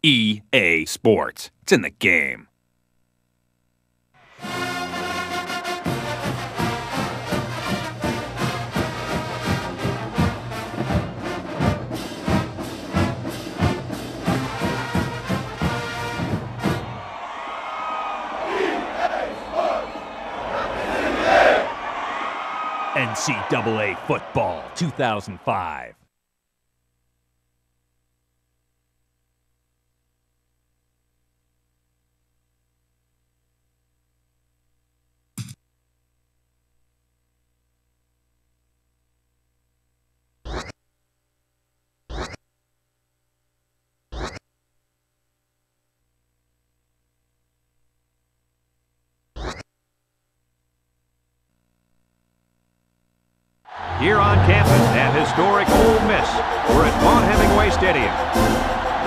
EA Sports. It's in the game. NCAA Football 2005. Here on campus at historic Ole Miss, we're at Vaughn Hemingway Stadium.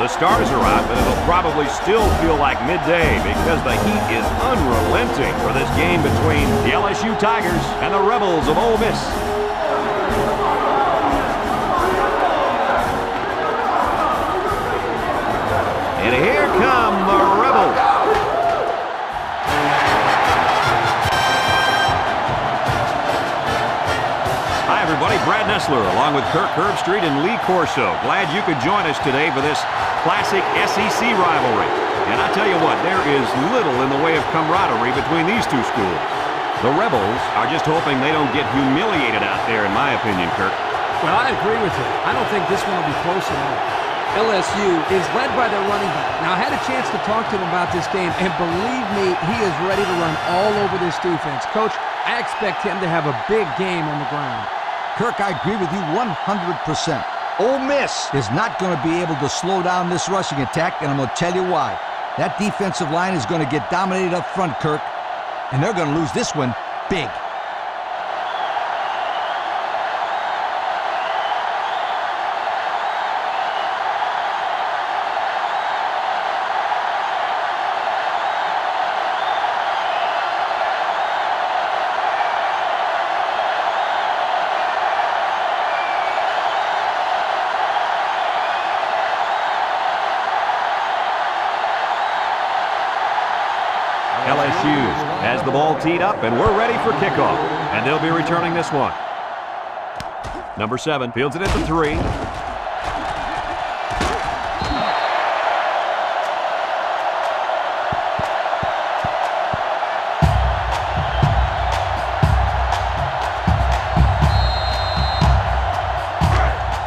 The stars are out, but it'll probably still feel like midday because the heat is unrelenting for this game between the LSU Tigers and the Rebels of Ole Miss. And here come the Rebels. Hi, everybody. Brad Nessler along with Kirk Herbstreit and Lee Corso. Glad you could join us today for this classic SEC rivalry. And I tell you what, there is little in the way of camaraderie between these two schools. The Rebels are just hoping they don't get humiliated out there, in my opinion, Kirk. Well, I agree with you. I don't think this one will be close at all. LSU is led by their running back. Now, I had a chance to talk to him about this game, and believe me, he is ready to run all over this defense. Coach, I expect him to have a big game on the ground. Kirk, I agree with you 100%. Ole Miss is not going to be able to slow down this rushing attack, and I'm going to tell you why. That defensive line is going to get dominated up front, Kirk, and they're going to lose this one big. LSU has the ball teed up, and we're ready for kickoff. And they'll be returning this one. Number 7 fields it at the 3.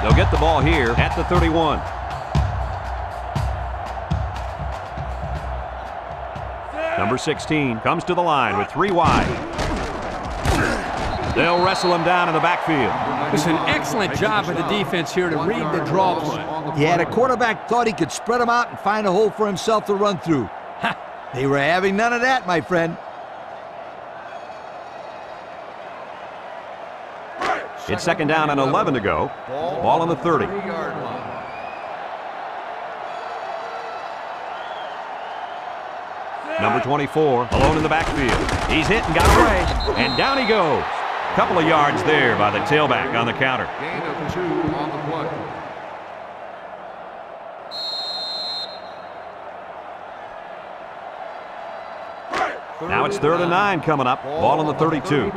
They'll get the ball here at the 31. Number 16 comes to the line with 3 wide. They'll wrestle him down in the backfield. It's an excellent job by the defense here to read the draw play. Yeah, the quarterback thought he could spread them out and find a hole for himself to run through. They were having none of that, my friend. It's 2nd down and 11 to go. Ball on the 30. Number 24, alone in the backfield. He's hit and got away, and down he goes. Couple of yards there by the tailback on the counter. Gain of 2 on the play. Now it's 3rd and 9 coming up. Ball on the 32.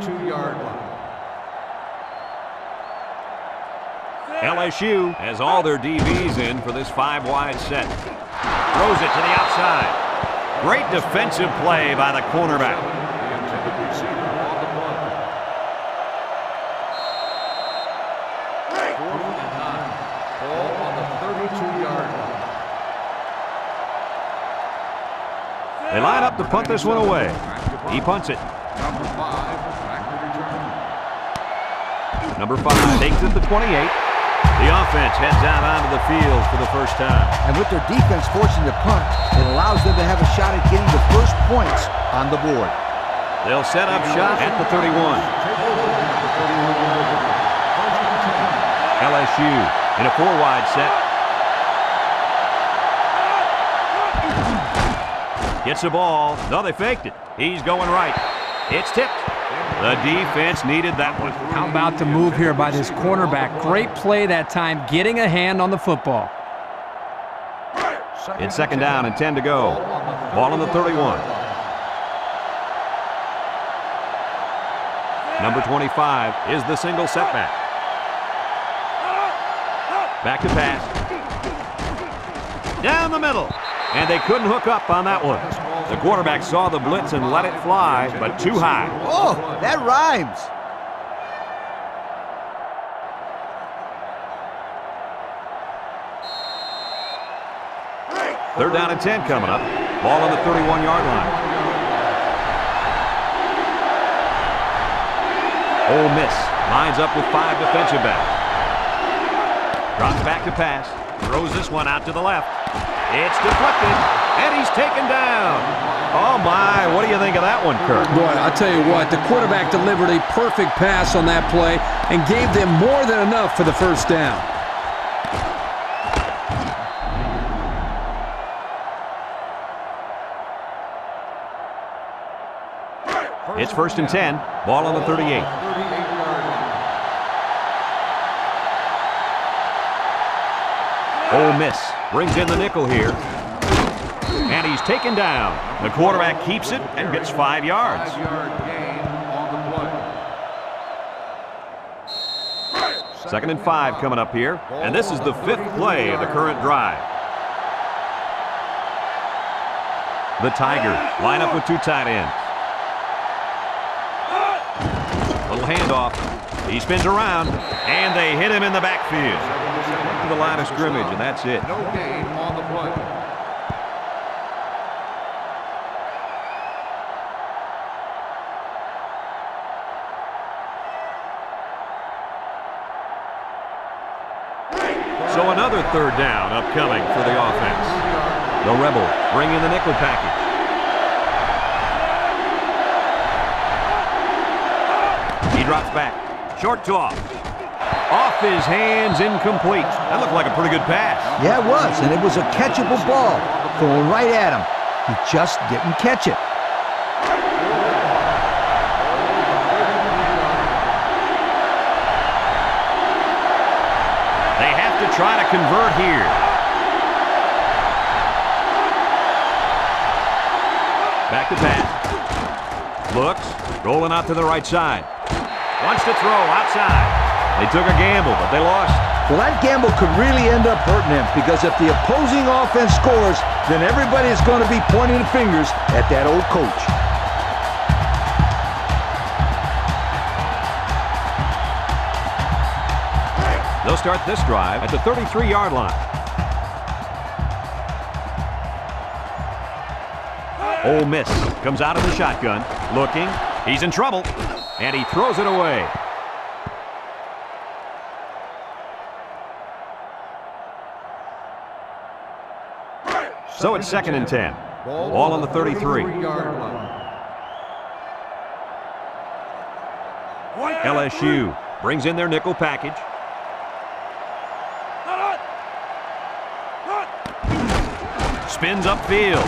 LSU has all their DBs in for this 5-wide set. Throws it to the outside. Great defensive play by the cornerback. Ball on the 32-yard line. They line up to punt this one away. He punts it. Number 5 back to return. Number 5 takes it to 28. The offense heads out onto the field for the first time. And with their defense forcing the punt, it allows them to have a shot at getting the first points on the board. They'll set up shot at the 31. LSU in a 4-wide set. Gets the ball. No, they faked it. He's going right. It's tipped. The defense needed that one. How about the move here by this cornerback? Great play that time, getting a hand on the football. It's second down and 10 to go. Ball on the 31. Number 25 is the single setback. Back to pass. Down the middle. And they couldn't hook up on that one. The quarterback saw the blitz and let it fly, but too high. Oh, that rhymes. Third down and 10 coming up. Ball on the 31-yard line. Ole Miss lines up with 5 defensive backs. Drops back to pass. Throws this one out to the left. It's deflected, and he's taken down. Oh, my. What do you think of that one, Kirk? Boy, I'll tell you what. The quarterback delivered a perfect pass on that play and gave them more than enough for the first down. It's first and 10. Ball on the 38. Ole Miss brings in the nickel here. And he's taken down. The quarterback keeps it and gets 5 yards. 5-yard gain on the play. Second and 5 coming up here. And this is the 5th play of the current drive. The Tigers line up with 2 tight ends. Little handoff. He spins around, and they hit him in the backfield. To the line of scrimmage, and that's it. No gain on the play. So another third down upcoming for the offense. The Rebels bring in the nickel package. He drops back. Short toss. Off his hands, incomplete. That looked like a pretty good pass. Yeah, it was, and it was a catchable ball. Going right at him. He just didn't catch it. They have to try to convert here. Back to pass. Looks, rolling out to the right side. Wants to throw outside. They took a gamble, but they lost. Well, that gamble could really end up hurting him, because if the opposing offense scores, then everybody is going to be pointing the fingers at that old coach. They'll start this drive at the 33-yard line. Ole Miss comes out of the shotgun, looking. He's in trouble, and he throws it away. So it's second and 10. Ball on the 33. LSU brings in their nickel package. Spins upfield.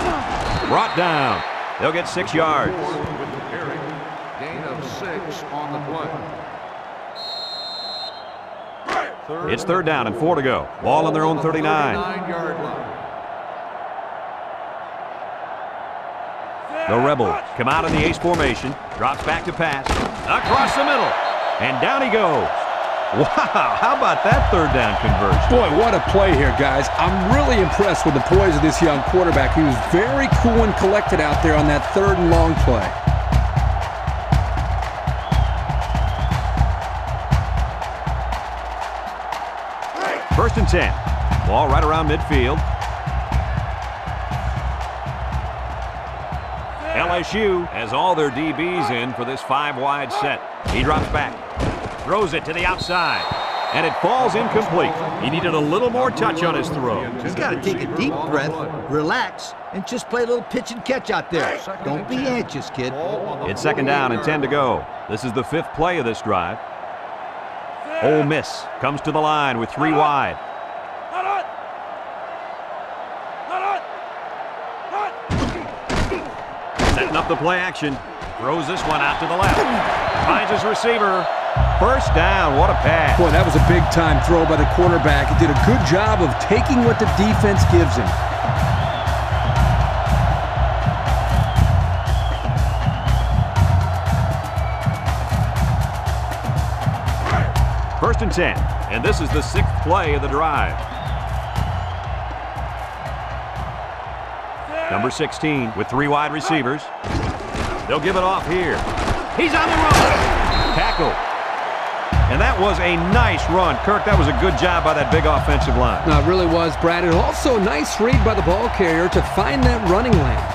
Brought down. They'll get 6 yards. With the carry. Gain of 6 on the play. It's third down and 4 to go. Ball on their own 39. 39-yard line. The Rebels come out in the ace formation. Drops back to pass. Across the middle. And down he goes. Wow, how about that third down conversion? Boy, what a play here, guys. I'm really impressed with the poise of this young quarterback. He was very cool and collected out there on that third and long play. First and 10. Ball right around midfield. LSU has all their DBs in for this 5-wide set. He drops back. Throws it to the outside. And it falls incomplete. He needed a little more touch on his throw. He's got to take a deep breath, relax, and just play a little pitch and catch out there. Don't be anxious, kid. It's second down and 10 to go. This is the 5th play of this drive. Ole Miss comes to the line with 3 wide. Setting up the play action. Throws this one out to the left. Finds his receiver. First down. What a pass. Boy, that was a big-time throw by the quarterback. He did a good job of taking what the defense gives him. first and 10. And this is the 6th play of the drive. Number 16 with 3 wide receivers. They'll give it off here. He's on the run. Tackle. And that was a nice run. Kirk, that was a good job by that big offensive line. No, it really was, Brad. And also a nice read by the ball carrier to find that running lane.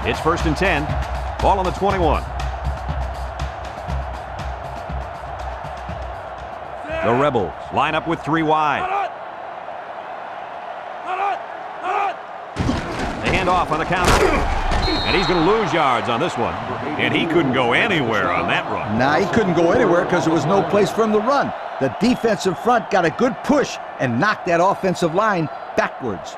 It's first and 10. Ball on the 21. The Rebels line up with 3 wide. They hand off on the counter. And he's going to lose yards on this one. And he couldn't go anywhere on that run. Nah, he couldn't go anywhere because there was no place for him to run. The defensive front got a good push and knocked that offensive line backwards.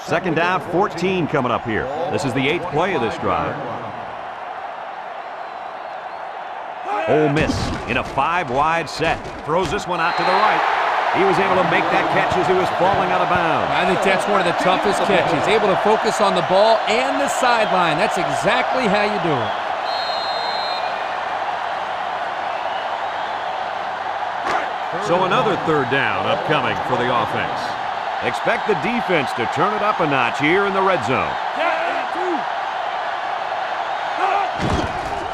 Second down, 14 coming up here. This is the 8th play of this drive. Ole Miss in a 5-wide set. Throws this one out to the right. He was able to make that catch as he was falling out of bounds. I think that's one of the toughest catches. Able to focus on the ball and the sideline. That's exactly how you do it. So another third down upcoming for the offense. Expect the defense to turn it up a notch here in the red zone.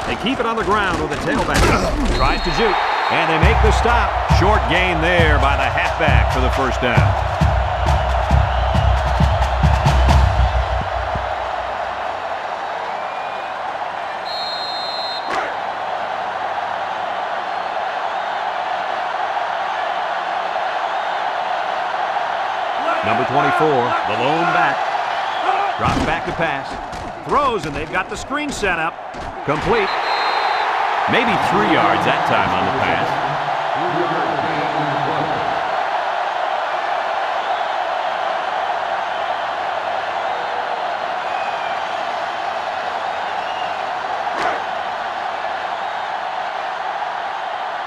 They keep it on the ground with a tailback. Tries to juke, and they make the stop. Short gain there by the halfback for the first down. Number 24, the lone back. Drops back to pass. Throws, and they've got the screen set up. Complete. Maybe 3 yards that time on the pass.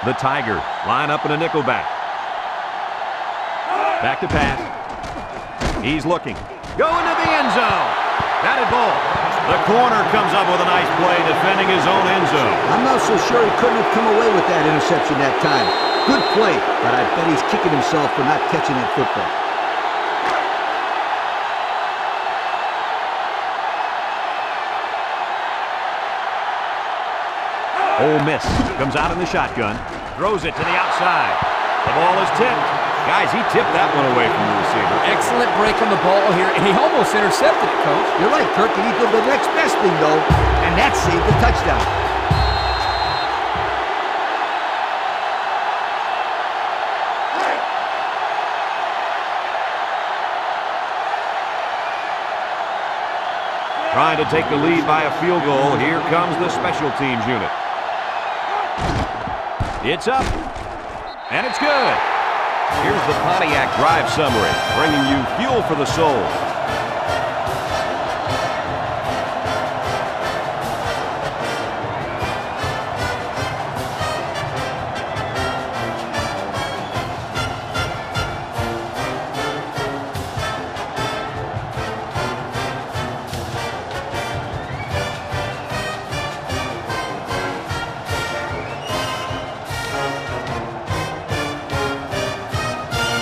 The Tigers line up in a nickel back. Back to pass. He's looking. Going to the end zone. Batted ball. The corner comes up with a nice play defending his own end zone. I'm not so sure he couldn't have come away with that interception that time. Good play, but I bet he's kicking himself for not catching that football. Ole Miss comes out in the shotgun. Throws it to the outside. The ball is tipped. Guys, he tipped that one away from the receiver. Excellent break on the ball here, and he almost intercepted it, Coach. You're right, Kirk, and he did the next best thing, though, and that saved the touchdown. Trying to take the lead by a field goal. Here comes the special teams unit. It's up, and it's good. Here's the Pontiac Drive Summary, bringing you fuel for the soul.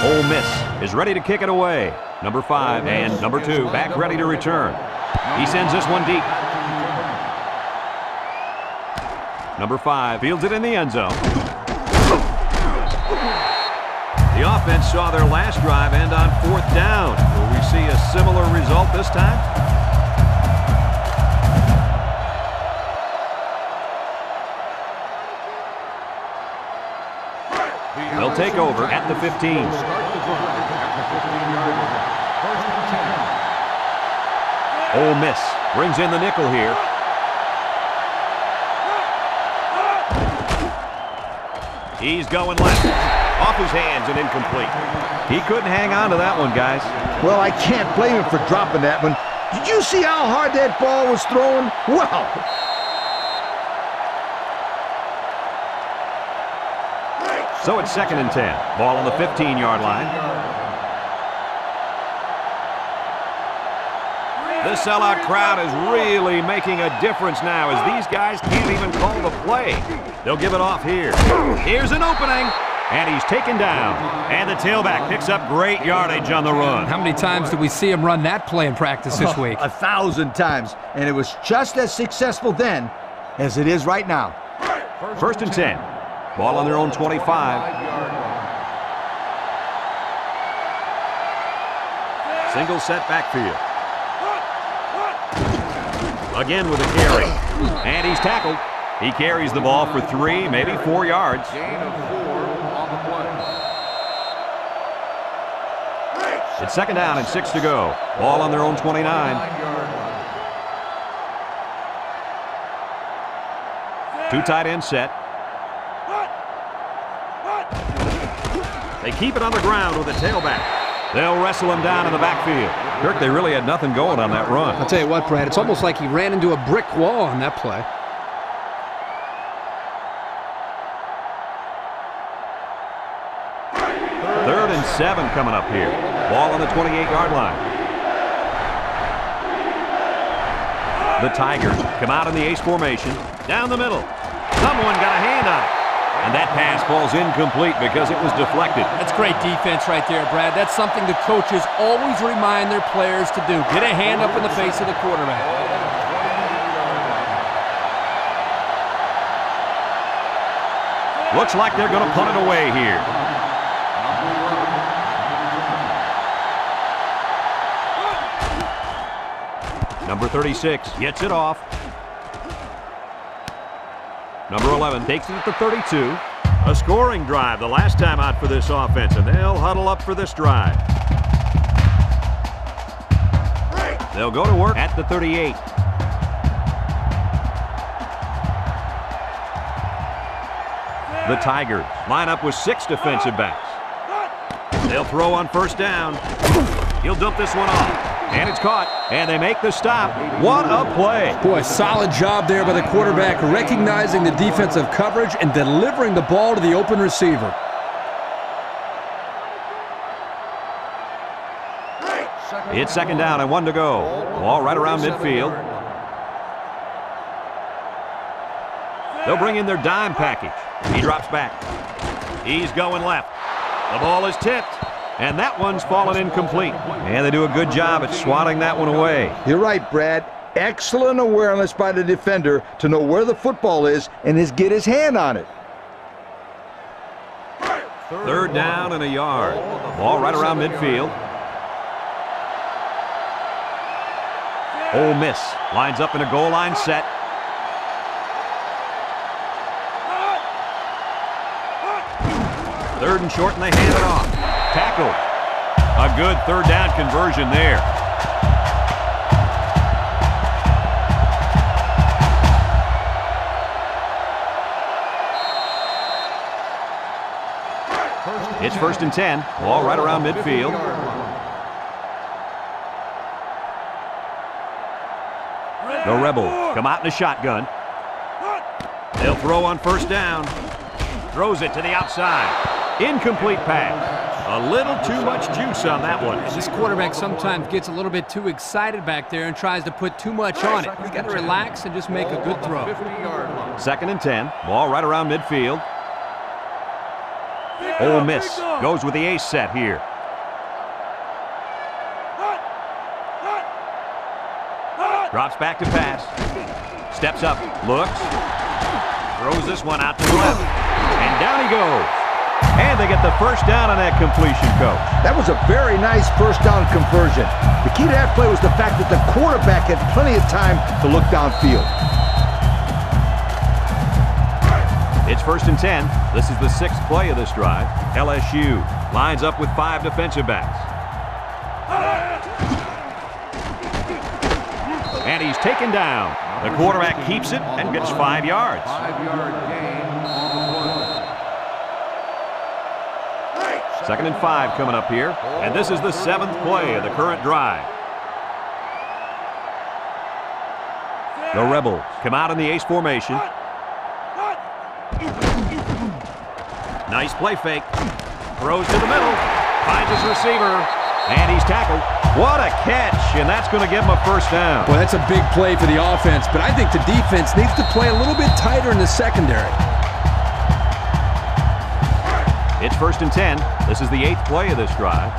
Ole Miss is ready to kick it away. Number 5 and number 2 back ready to return. He sends this one deep. Number 5 fields it in the end zone. The offense saw their last drive end on 4th down. Will we see a similar result this time? They'll take over at the 15. Ole Miss brings in the nickel here. He's going left. Off his hands and incomplete. He couldn't hang on to that one, guys. Well, I can't blame him for dropping that one. Did you see how hard that ball was thrown? Wow! So it's 2nd and 10. Ball on the 15-yard line. The sellout crowd is really making a difference now as these guys can't even call the play. They'll give it off here. Here's an opening. And he's taken down. And the tailback picks up great yardage on the run. How many times did we see him run that play in practice this week? 1,000 times. And it was just as successful then as it is right now. First and 10. Ball on their own 25. Single set backfield. Again with a carry. And he's tackled. He carries the ball for 3, maybe 4 yards. Gain of 4 on the play. It's second down and 6 to go. Ball on their own 29. 9-yard line. 2 tight end set. They keep it on the ground with a tailback. They'll wrestle him down in the backfield. Kirk, they really had nothing going on that run. I'll tell you what, Brad, it's almost like he ran into a brick wall on that play. Third and 7 coming up here. Ball on the 28-yard line. The Tigers come out in the ace formation. Down the middle. Someone got a hand on it. And that pass falls incomplete because it was deflected. That's great defense right there, Brad. That's something the coaches always remind their players to do. Get a hand up in the face of the quarterback. Looks like they're going to punt it away here. Number 36 gets it off. Number 11 takes it at the 32. A scoring drive the last time out for this offense, and they'll huddle up for this drive. They'll go to work at the 38. The Tigers line up with 6 defensive backs. They'll throw on first down. He'll dump this one off. And it's caught, and they make the stop. What a play. Boy, solid job there by the quarterback, recognizing the defensive coverage and delivering the ball to the open receiver. It's second down and 1 to go. Ball right around midfield. They'll bring in their dime package. He drops back. He's going left. The ball is tipped. And that one's fallen incomplete. And they do a good job at swatting that one away. You're right, Brad. Excellent awareness by the defender to know where the football is and get his hand on it. Third down and a yard. Ball right around midfield. Ole Miss lines up in a goal line set. Third and short, and they hand it off. Tackled. A good third down conversion there. It's first and 10. Ball right around midfield. The Rebels come out in a shotgun. They'll throw on first down. Throws it to the outside. Incomplete pass. A little too much juice on that one. This quarterback sometimes gets a little bit too excited back there and tries to put too much on it. He's got to relax and just make a good throw. Second and 10. Ball right around midfield. Ole Miss goes with the ace set here. Drops back to pass. Steps up. Looks. Throws this one out to the left. And down he goes. And they get the first down on that completion, Coach. That was a very nice first down conversion. The key to that play was the fact that the quarterback had plenty of time to look downfield. It's first and 10. This is the 6th play of this drive. LSU lines up with 5 defensive backs. And he's taken down. The quarterback keeps it and gets 5 yards. 5-yard gain on the play. Second and 5 coming up here. And this is the 7th play of the current drive. The Rebels come out in the ace formation. Nice play fake. Throws to the middle. Finds his receiver. And he's tackled. What a catch, and that's going to give him a first down. Well, that's a big play for the offense, but I think the defense needs to play a little bit tighter in the secondary. It's 1st and 10. This is the 8th play of this drive.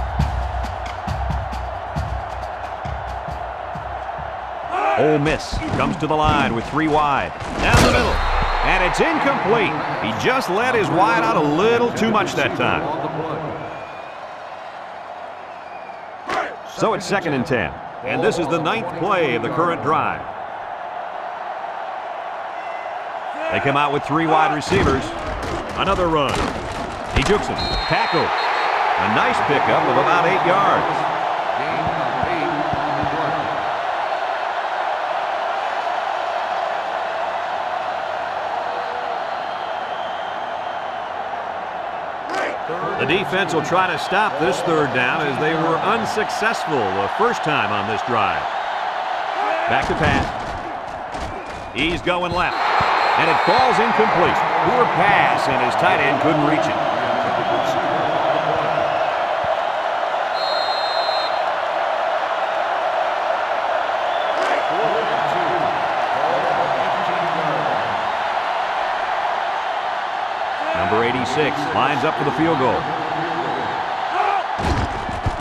Ole Miss comes to the line with 3 wide. Down the middle. And it's incomplete. He just let his wide out a little too much that time. So it's 2nd and 10. And this is the 9th play of the current drive. They come out with 3 wide receivers. Another run. He jukes him. Tackle. A nice pickup of about 8 yards. The defense will try to stop this 3rd down as they were unsuccessful the first time on this drive. Back to pass. He's going left. And it falls incomplete. Poor pass, and his tight end couldn't reach it. Number 86 lines up for the field goal.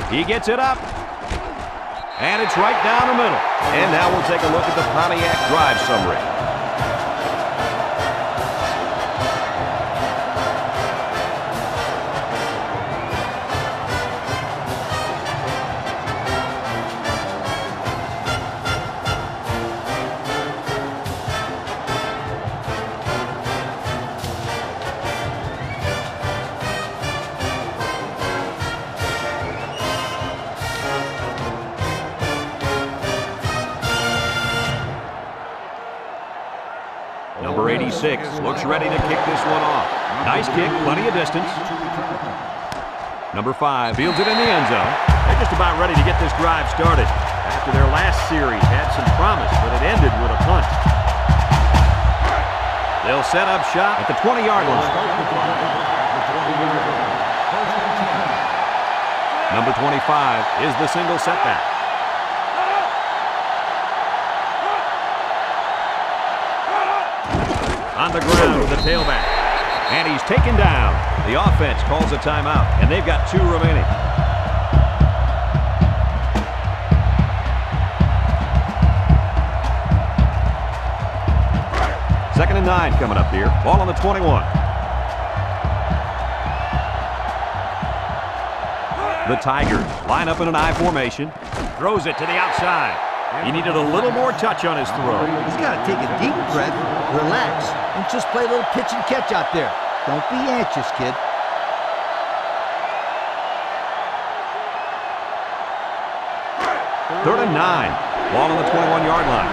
He gets it up. And it's right down the middle. And now we'll take a look at the Pontiac drive summary. Number 86 looks ready to kick this one off. Nice kick, plenty of distance. Number 5 fields it in the end zone. They're just about ready to get this drive started. After their last series had some promise, but it ended with a punt. They'll set up shop at the 20-yard line. Number 25 is the single setback. On the ground with the tailback. And he's taken down. The offense calls a timeout, and they've got 2 remaining. Second and 9 coming up here. Ball on the 21. The Tigers line up in an I formation. Throws it to the outside. He needed a little more touch on his throw. He's got to take a deep breath, relax, and just play a little pitch and catch out there. Don't be anxious, kid. Third and 9. Ball on the 21-yard line.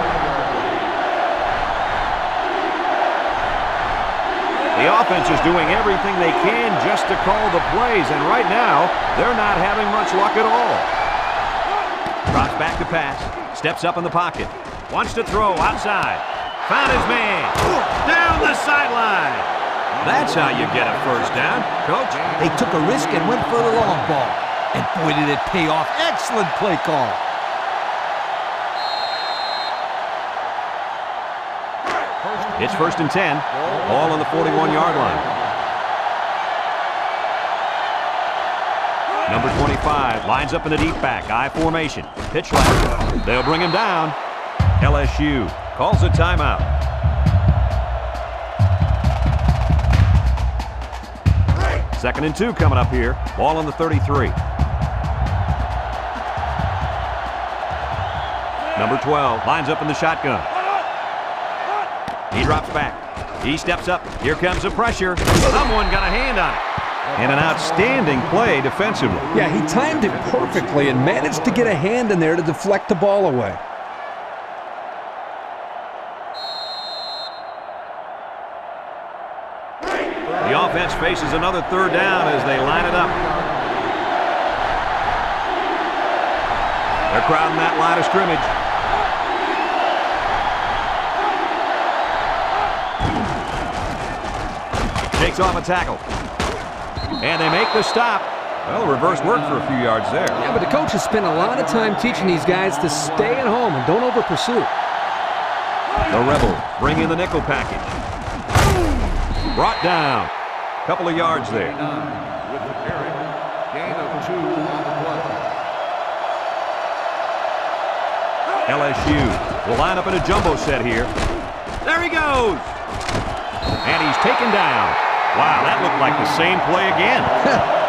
The offense is doing everything they can just to call the plays, and right now, they're not having much luck at all. Drops back to pass. Steps up in the pocket. Wants to throw outside. Found his man. Down the sideline. That's how you get a first down, Coach. They took a risk and went for the long ball. And boy, did it pay off. Excellent play call. It's 1st and 10. Ball on the 41-yard line. Number 25 lines up in the deep back. I formation. Pitch left. They'll bring him down. LSU calls a timeout. Second and 2 coming up here. Ball on the 33. Number 12 lines up in the shotgun. He drops back. He steps up. Here comes the pressure. Someone got a hand on it. And an outstanding play defensively. Yeah, he timed it perfectly and managed to get a hand in there to deflect the ball away. The offense faces another 3rd down as they line it up. They're crowding that line of scrimmage. Takes off a tackle. And they make the stop. Well, the reverse worked for a few yards there. Yeah, but the coach has spent a lot of time teaching these guys to stay at home and don't over-pursue. The Rebels bring in the nickel package. Brought down. Couple of yards there. With the carry. Gain of 2 on the play. LSU will line up in a jumbo set here. There he goes. And he's taken down. Wow, that looked like the same play again.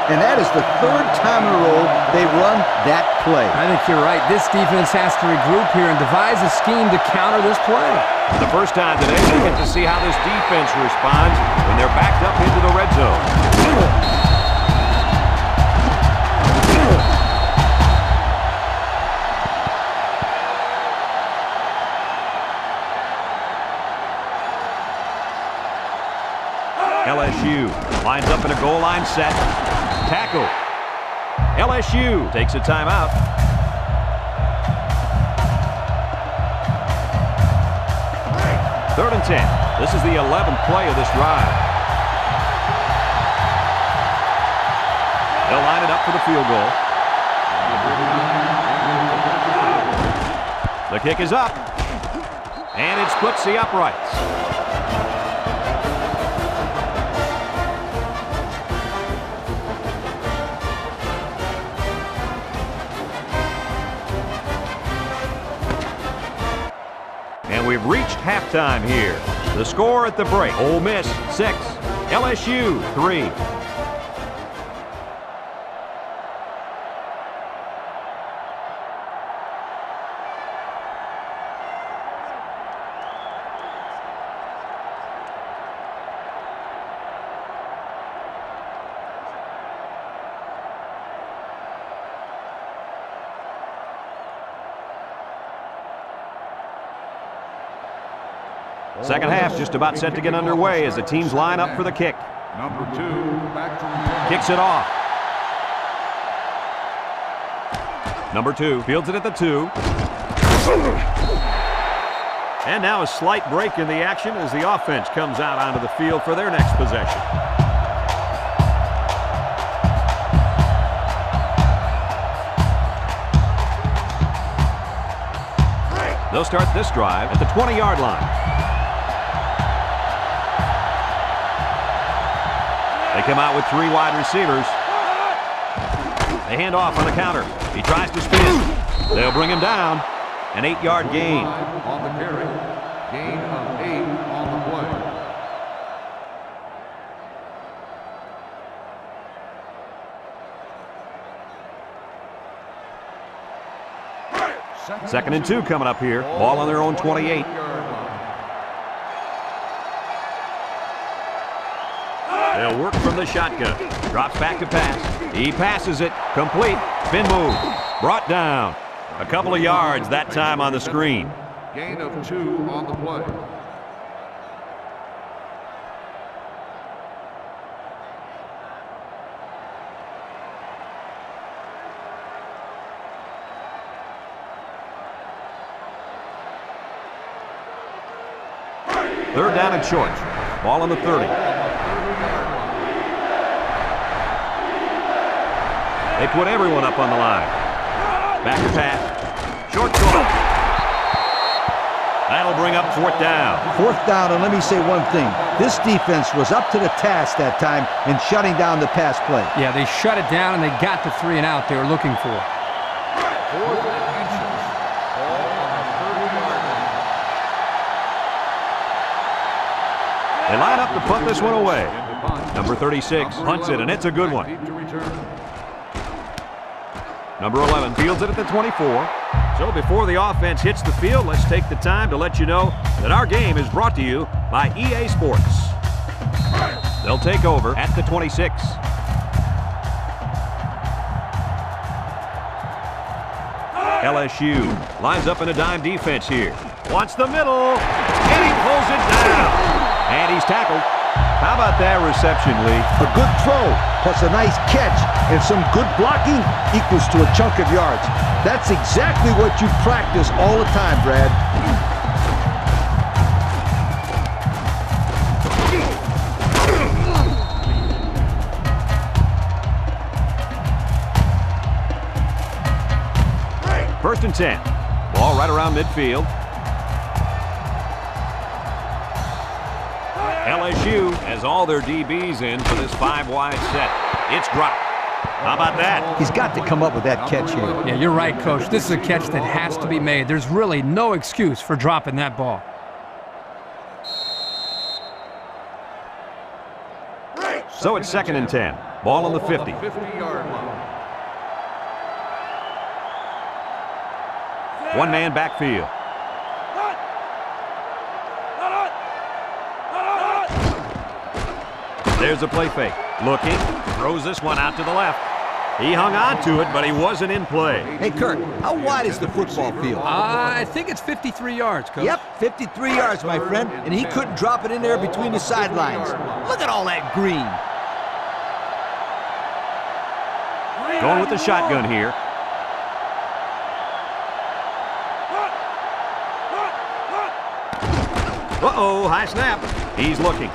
And that is the third time in a row they run that play. I think you're right. This defense has to regroup here and devise a scheme to counter this play. The first time today, we get to see how this defense responds when they're backed up into the red zone. LSU lines up in a goal line set. Tackle. LSU takes a timeout. Third and 10. This is the 11th play of this drive. They'll line it up for the field goal. The kick is up. And it splits the uprights. And we've reached halftime here. The score at the break: Ole Miss 6, LSU 3. Second half just about set to get underway as the teams line up for the kick. Number 2, back to the Kicks it off. Number 2 fields it at the 2. And now a slight break in the action as the offense comes out onto the field for their next possession. They'll start this drive at the 20-yard line. They come out with 3 wide receivers. They hand off on a counter. He tries to spin. They'll bring him down. An 8-yard gain. on the carry. Gain of 8 on the play. Second and 2 coming up here. Ball on their own 28. They'll work from the shotgun. Drops back to pass. He passes it. Complete. Spin move. Brought down. A couple of yards that time on the screen. Gain of 2 on the play. Third down and short. Ball on the 30. They put everyone up on the line. Back to pass. Short goal. That'll bring up 4th down. 4th down, and let me say one thing. This defense was up to the task that time in shutting down the pass play. Yeah, they shut it down and they got the 3 and out they were looking for. 4th and inches. Ball on the 30-yard line. They line up to punt this one away. Number 36 punts it, and it's a good one. Deep to return. Number 11 fields it at the 24. So before the offense hits the field, let's take the time to let you know that our game is brought to you by EA Sports. They'll take over at the 26. LSU lines up in a dime defense here. Wants the middle, and he pulls it down. And he's tackled. How about that reception, Lee? A good throw, plus a nice catch, and some good blocking equals to a chunk of yards. That's exactly what you practice all the time, Brad. First and 10. Ball right around midfield. LSU has all their DBs in for this 5-wide set. It's dropped. How about that? He's got to come up with that catch here. Yeah, you're right, Coach. This is a catch that has to be made. There's really no excuse for dropping that ball. So it's second and 10. Ball on the 50. 50-yard line. One-man backfield. There's a play fake. Looking. Throws this one out to the left. He hung on to it, but he wasn't in play. Hey, Kirk, how wide is the football field? I think it's 53 yards, Coach. Yep, 53 yards, my friend, and he couldn't drop it in there between the sidelines. Look at all that green. Going with the shotgun here. Uh-oh, high snap. He's looking.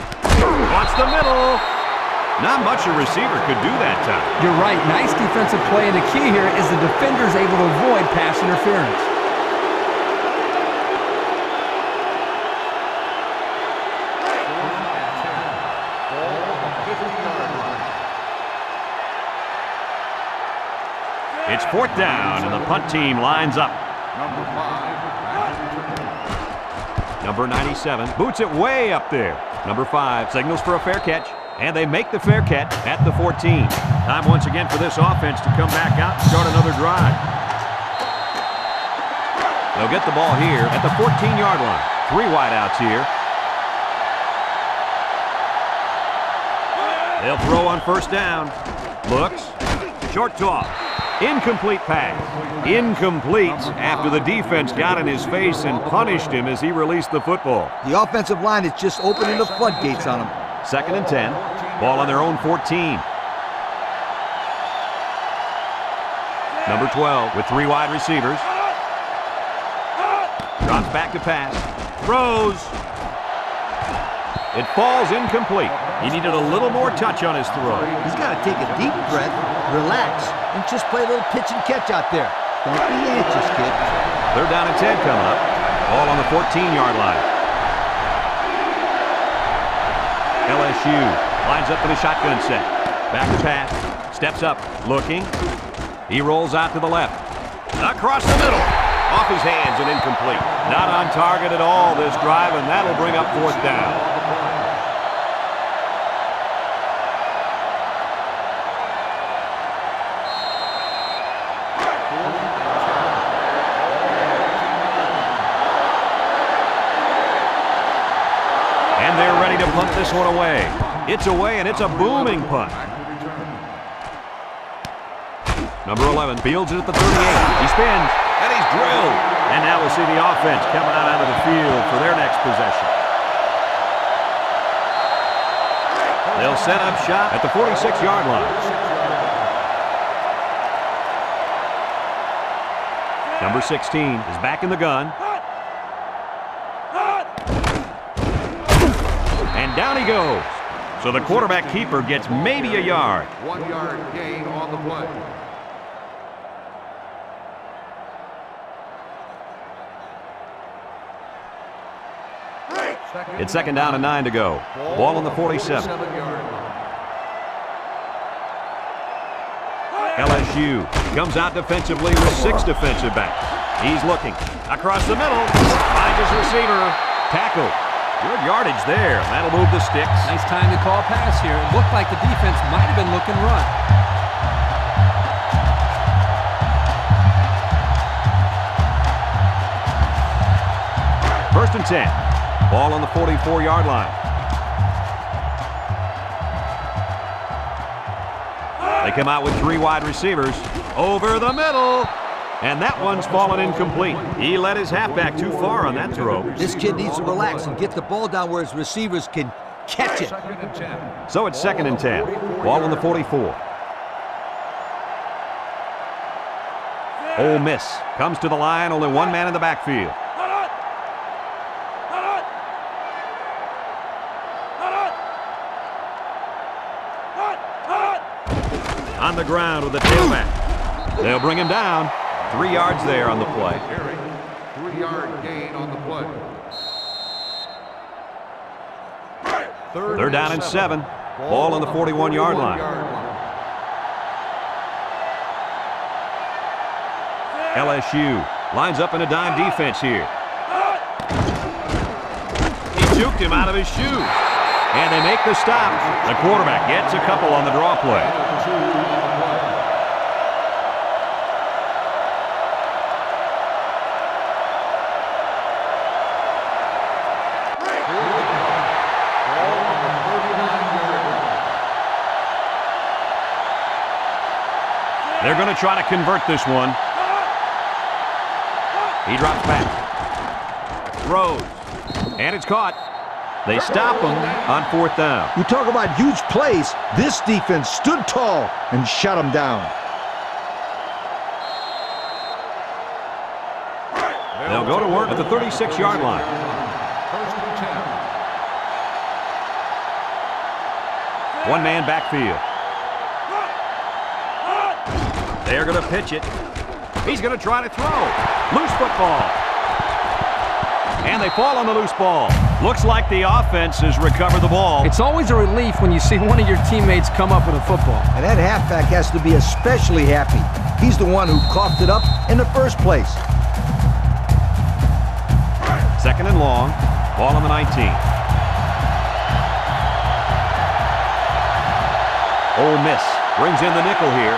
Wants the middle. Not much a receiver could do that time. You're right. Nice defensive play, and the key here is the defender's able to avoid pass interference. It's fourth down, and the punt team lines up. Number 97 boots it way up there. Number 5 signals for a fair catch, and they make the fair catch at the 14. Time once again for this offense to come back out and start another drive. They'll get the ball here at the 14-yard line. 3 wideouts here. They'll throw on first down. Looks. Short toss. Incomplete pass. Incomplete after the defense got in his face and punished him as he released the football. The offensive line is just opening the floodgates on him. Second and 10. Ball on their own 14. Number 12 with 3 wide receivers. Drops back to pass. Throws. It falls incomplete. He needed a little more touch on his throw. He's got to take a deep breath, relax, and just play a little pitch and catch out there. Don't be anxious, kid. Third down and 10 coming up. Ball on the 14-yard line. LSU lines up for the shotgun set. Back to pass. Steps up. Looking. He rolls out to the left. Across the middle. Off his hands and incomplete. Not on target at all this drive, and that'll bring up fourth down. And they're ready to punt this one away. It's away, and it's a booming punt. Number 11 fields it at the 38. He spins, and he's drilled. And now we'll see the offense coming out onto the field for their next possession. They'll set up shop at the 46-yard line. Number 16 is back in the gun. And down he goes. So the quarterback keeper gets maybe a yard. 1-yard gain on the play. It's second down and 9 to go. Ball on the 47. LSU comes out defensively with 6 defensive backs. He's looking. Across the middle. Finds his receiver. Tackle. Good yardage there. That'll move the sticks. Nice time to call pass here. It looked like the defense might have been looking run. First and 10. Ball on the 44-yard line. They come out with 3 wide receivers. Over the middle. And that one's fallen incomplete. He let his halfback too far on that throw. This kid needs to relax and get the ball down where his receivers can catch it. So it's second and 10. Ball on the 44. Ole Miss comes to the line. Only 1 man in the backfield. On the ground with the tailback. They'll bring him down. 3 yards there on the play. 3-yard gain on the play. Third down and 7. Ball on the 41-yard line. LSU lines up in a dime defense here. He juked him out of his shoes. And they make the stop. The quarterback gets a couple on the draw play. They're going to try to convert this one. He drops back. Throws. And it's caught. They stop him on 4th down. You talk about huge plays. This defense stood tall and shut him down. They'll go to work at the 36-yard line. First and 10. One-man backfield. They're going to pitch it. He's going to try to throw. Loose football. And they fall on the loose ball. Looks like the offense has recovered the ball. It's always a relief when you see one of your teammates come up with a football. And that halfback has to be especially happy. He's the one who coughed it up in the first place. 2nd and long. Ball on the 19. Ole Miss brings in the nickel here.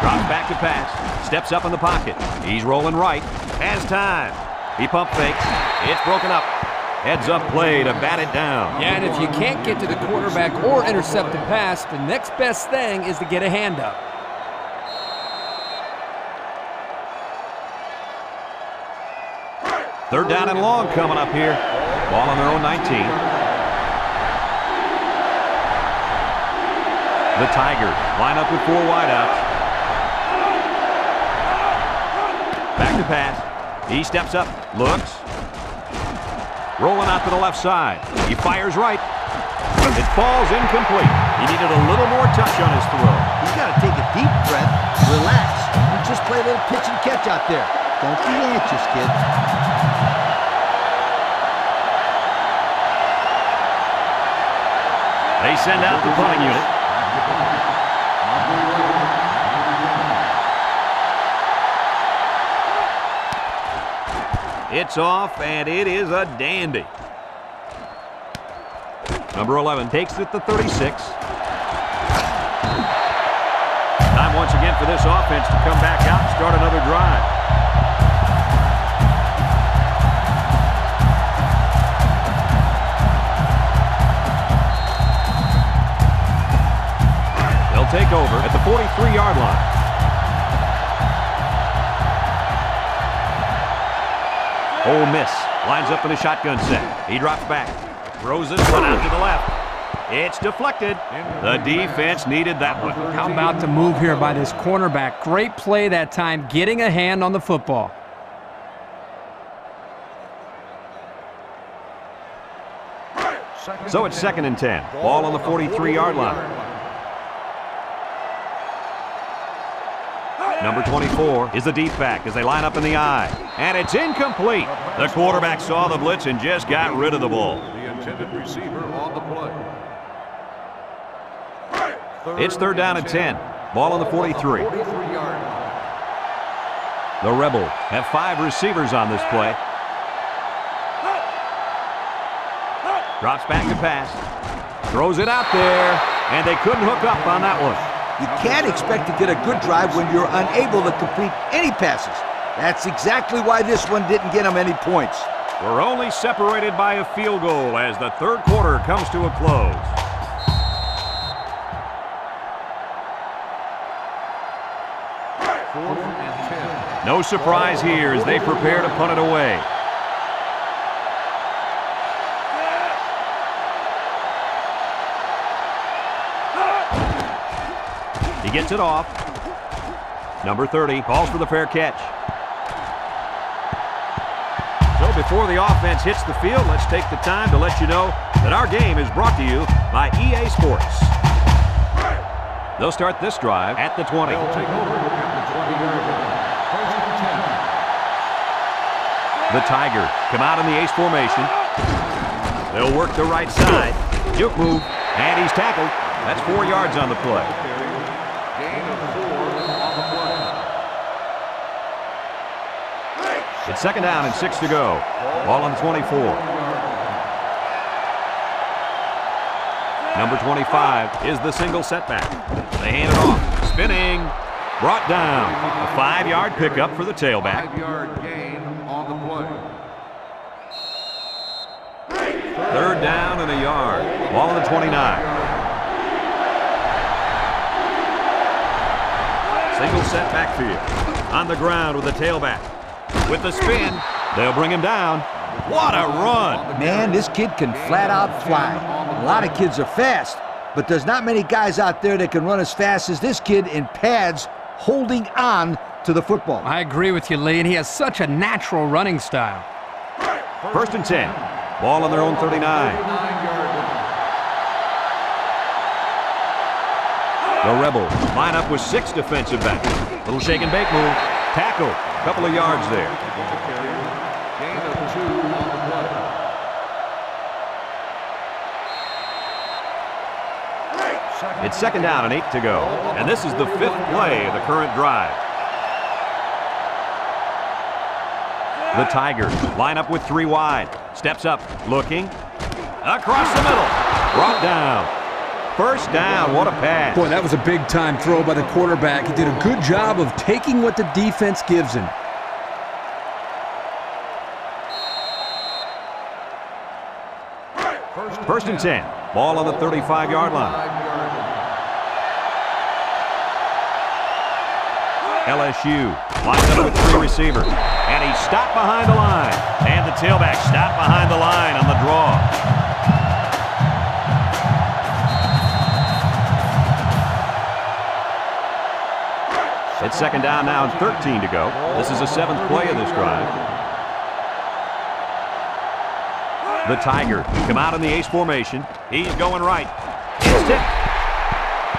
Drops back to pass. Steps up in the pocket. He's rolling right. Has time. He pump fakes. It's broken up. Heads up play to bat it down. Yeah, and if you can't get to the quarterback or intercept the pass, the next best thing is to get a hand up. Third down and long coming up here. Ball on their own 19. The Tigers line up with 4 wideouts. Back to pass. He steps up, looks. Rolling out to the left side. He fires right. It falls incomplete. He needed a little more touch on his throw. You got to take a deep breath, relax, and just play a little pitch and catch out there. Don't be anxious, kid. They send out the punting unit. It's off, and it is a dandy. Number 11 takes it to 36. Time once again for this offense to come back out and start another drive. They'll take over at the 43-yard line. Ole Miss lines up in a shotgun set. He drops back. Throws this one out to the left. It's deflected. The defense needed that one. How about the move here by this cornerback? Great play that time, getting a hand on the football. So it's 2nd and 10. Ball on the 43-yard line. Number 24 is the deep back as they line up in the I. And it's incomplete. The quarterback saw the blitz and just got rid of the ball. The intended receiver on the play. It's 3rd down and 10. Ball on the 43. 43-yard line. The Rebels have 5 receivers on this play. Drops back to pass. Throws it out there. And they couldn't hook up on that one. You can't expect to get a good drive when you're unable to complete any passes. That's exactly why this one didn't get them any points. We're only separated by a field goal as the 3rd quarter comes to a close. Fourth and 10. No surprise here as they prepare to punt it away. He gets it off. Number 30 calls for the fair catch. So before the offense hits the field, let's take the time to let you know that our game is brought to you by EA Sports. They'll start this drive at the 20. They'll take over at the 20-yard line. First and 10. The Tigers come out in the ace formation. They'll work the right side. Juke move. And he's tackled. That's 4 yards on the play. Gain of 4 on the play. It's second down and 6 to go. Ball on the 24. Number 25 is the single setback. They hand it off. Spinning. Brought down. A 5-yard pickup for the tailback. 5-yard gain on the play. Third down and a yard. Ball on the 29. Single set backfield. On the ground with the tailback. With the spin, they'll bring him down. What a run! Man, this kid can flat out fly. A lot of kids are fast, but there's not many guys out there that can run as fast as this kid in pads holding on to the football. I agree with you, Lee, and he has such a natural running style. First and 10. Ball on their own 39. 9-yard line. The Rebels line up with 6 defensive backs. Little shake and bake move. Tackle. Couple of yards there. Gain of 2 on the play. It's second down and 8 to go. And this is the 5th play of the current drive. The Tigers line up with 3 wide. Steps up, looking. Across the middle. Brought down. First down. What a pass. Boy, that was a big-time throw by the quarterback. He did a good job of taking what the defense gives him. First and 10. Ball on the 35-yard line. LSU lines up with 3 receivers. And he's stopped behind the line. And the tailback stopped behind the line on the draw. It's second down now and 13 to go. This is the 7th play of this drive. The Tigers come out in the ace formation. He's going right. It's tipped.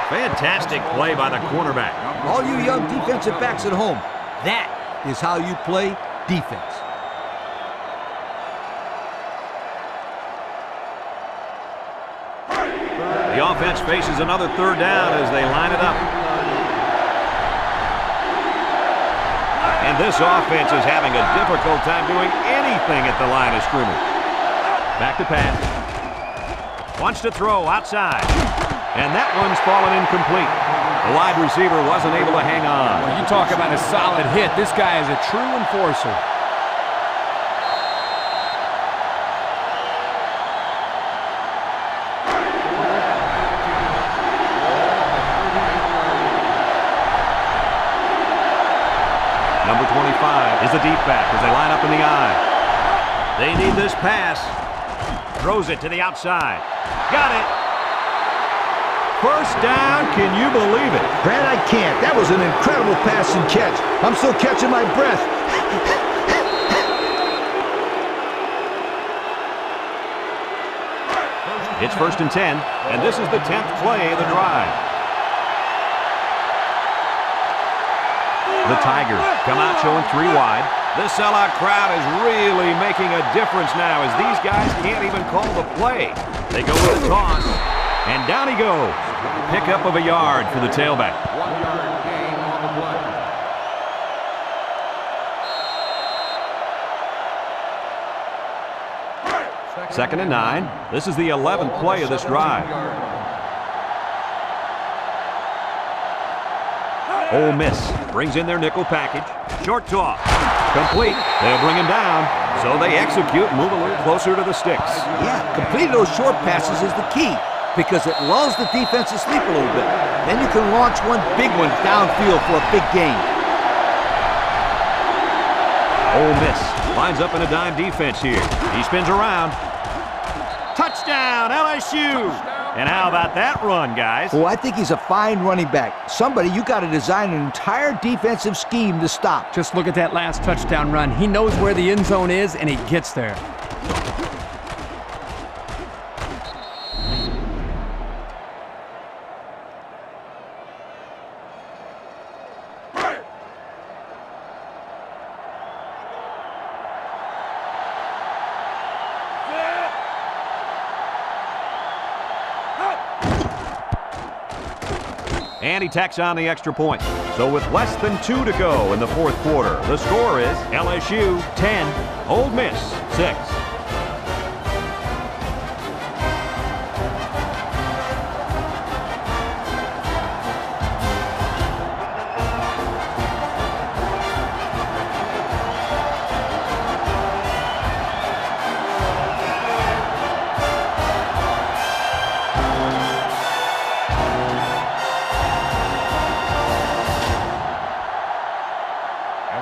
Fantastic play by the cornerback. All you young defensive backs at home, that is how you play defense. The offense faces another third down as they line it up. And this offense is having a difficult time doing anything at the line of scrimmage. Back to pass. Wants to throw outside. And that one's fallen incomplete. The wide receiver wasn't able to hang on. Well, you talk about a solid hit. This guy is a true enforcer. Number 25 is the deep back as they line up in the I. They need this pass. Throws it to the outside. Got it. First down, can you believe it? Brad, I can't. That was an incredible pass and catch. I'm still catching my breath. It's first and 10, and this is the 10th play of the drive. The Tigers come out showing 3 wide. This sellout crowd is really making a difference now as these guys can't even call the play. They go with a toss, and down he goes. Pickup of a yard for the tailback. 1-yard gain on the play. Second and 9. This is the 11th play of this drive. Ole Miss brings in their nickel package. Short toss. Complete. They'll bring him down. So they execute and move a little closer to the sticks. Yeah, completing those short passes is the key because it lulls the defense to sleep a little bit. Then you can launch one big one downfield for a big gain. Ole Miss lines up in a dime defense here. He spins around. Touchdown, LSU! And how about that run, guys? Oh, I think he's a fine running back. Somebody you got to design an entire defensive scheme to stop. Just look at that last touchdown run. He knows where the end zone is, and he gets there. And he tacks on the extra point. So with less than 2 to go in the fourth quarter, the score is LSU 10, Ole Miss 6.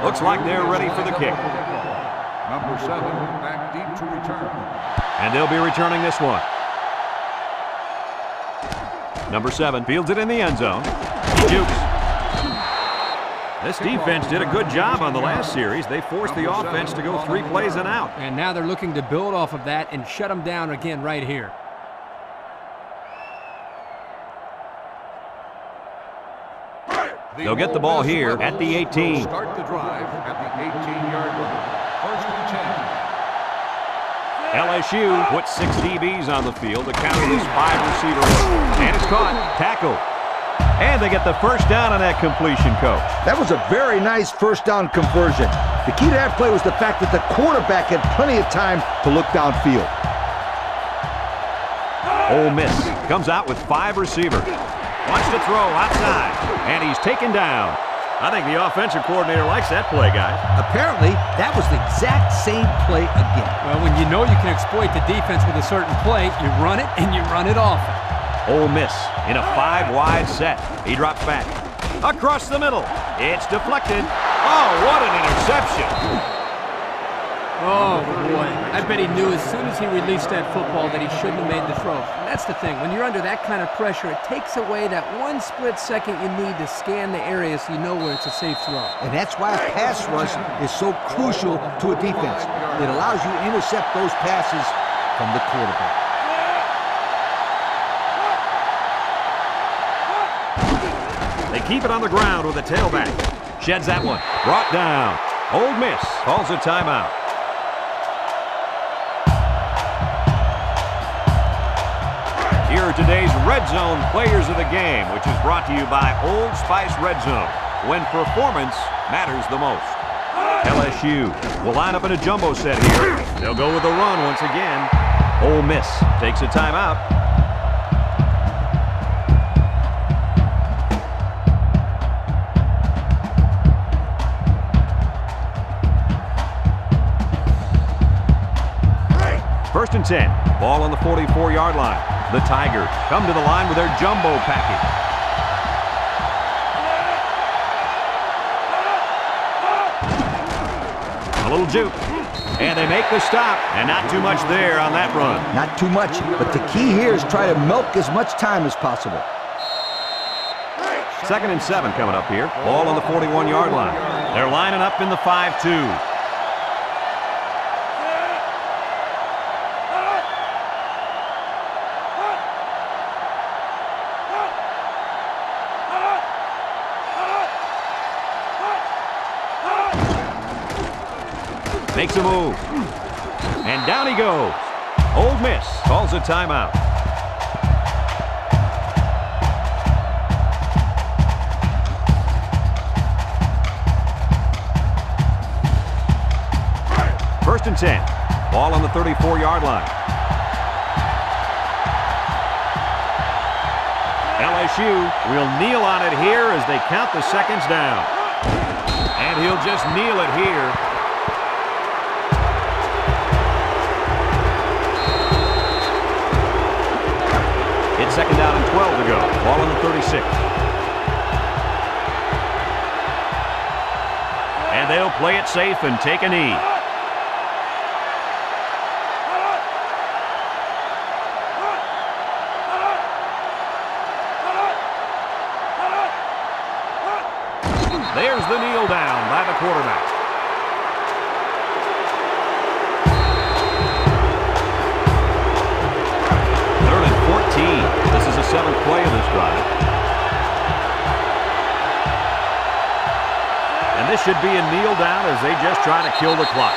Looks like they're ready for the kick. Number 7 back deep to return. And they'll be returning this one. Number 7 fields it in the end zone. Jukes. This defense did a good job on the last series. They forced the offense to go 3 plays and out. And now they're looking to build off of that and shut them down again right here. They'll get the ball here at the 18. Start the drive at the 18-yard line. First and 10. LSU puts 6 DBs on the field to counter this 5-receiver look. And it's caught. Tackle. And they get the first down on that completion, Coach. That was a very nice first down conversion. The key to that play was the fact that the quarterback had plenty of time to look downfield. Ole Miss comes out with 5 receivers. Wants to throw outside, and he's taken down. I think the offensive coordinator likes that play, guys. Apparently, that was the exact same play again. Well, when you know you can exploit the defense with a certain play, you run it, and you run it often. Ole Miss in a 5-wide set. He drops back. Across the middle. It's deflected. Oh, what an interception. Oh, boy. I bet he knew as soon as he released that football that he shouldn't have made the throw. That's the thing. When you're under that kind of pressure, it takes away that 1 split second you need to scan the area so you know where it's a safe throw. And that's why a pass rush is so crucial to a defense. It allows you to intercept those passes from the quarterback. They keep it on the ground with a tailback. Sheds that one. Brought down. Ole Miss calls a timeout. Here are today's Red Zone Players of the Game, which is brought to you by Old Spice Red Zone, when performance matters the most. LSU will line up in a jumbo set here. They'll go with a run once again. Ole Miss takes a timeout. First and 10. Ball on the 44-yard line. The Tigers come to the line with their jumbo package. A little juke. And they make the stop. And not too much there on that run. Not too much, but the key here is try to milk as much time as possible. Second and 7 coming up here. Ball on the 41-yard line. They're lining up in the 5-2. Makes a move. And down he goes. Ole Miss calls a timeout. First and 10. Ball on the 34-yard line. LSU will kneel on it here as they count the seconds down. And he'll just kneel it here. It's second down and 12 to go. Ball on the 36. And they'll play it safe and take a knee. There's the kneel down by the quarterback. Third and 14. This is the 7th play of this drive. And this should be a kneel down as they just try to kill the clock.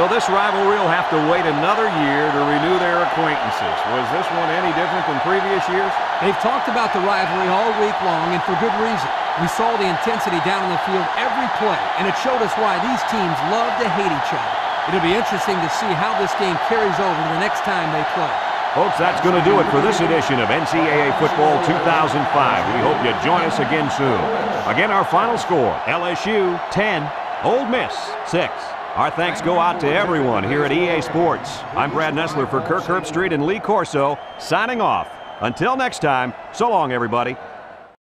So this rivalry will have to wait another year to renew their acquaintances. Was this one any different than previous years? They've talked about the rivalry all week long, and for good reason. We saw the intensity down on the field every play, and it showed us why these teams love to hate each other. It'll be interesting to see how this game carries over the next time they play. Folks, that's going to do it for this edition of NCAA Football 2005. We hope you join us again soon. Again, our final score, LSU 10, Ole Miss 6. Our thanks go out to everyone here at EA Sports. I'm Brad Nessler for Kirk Herbstreit and Lee Corso, signing off. Until next time, so long, everybody.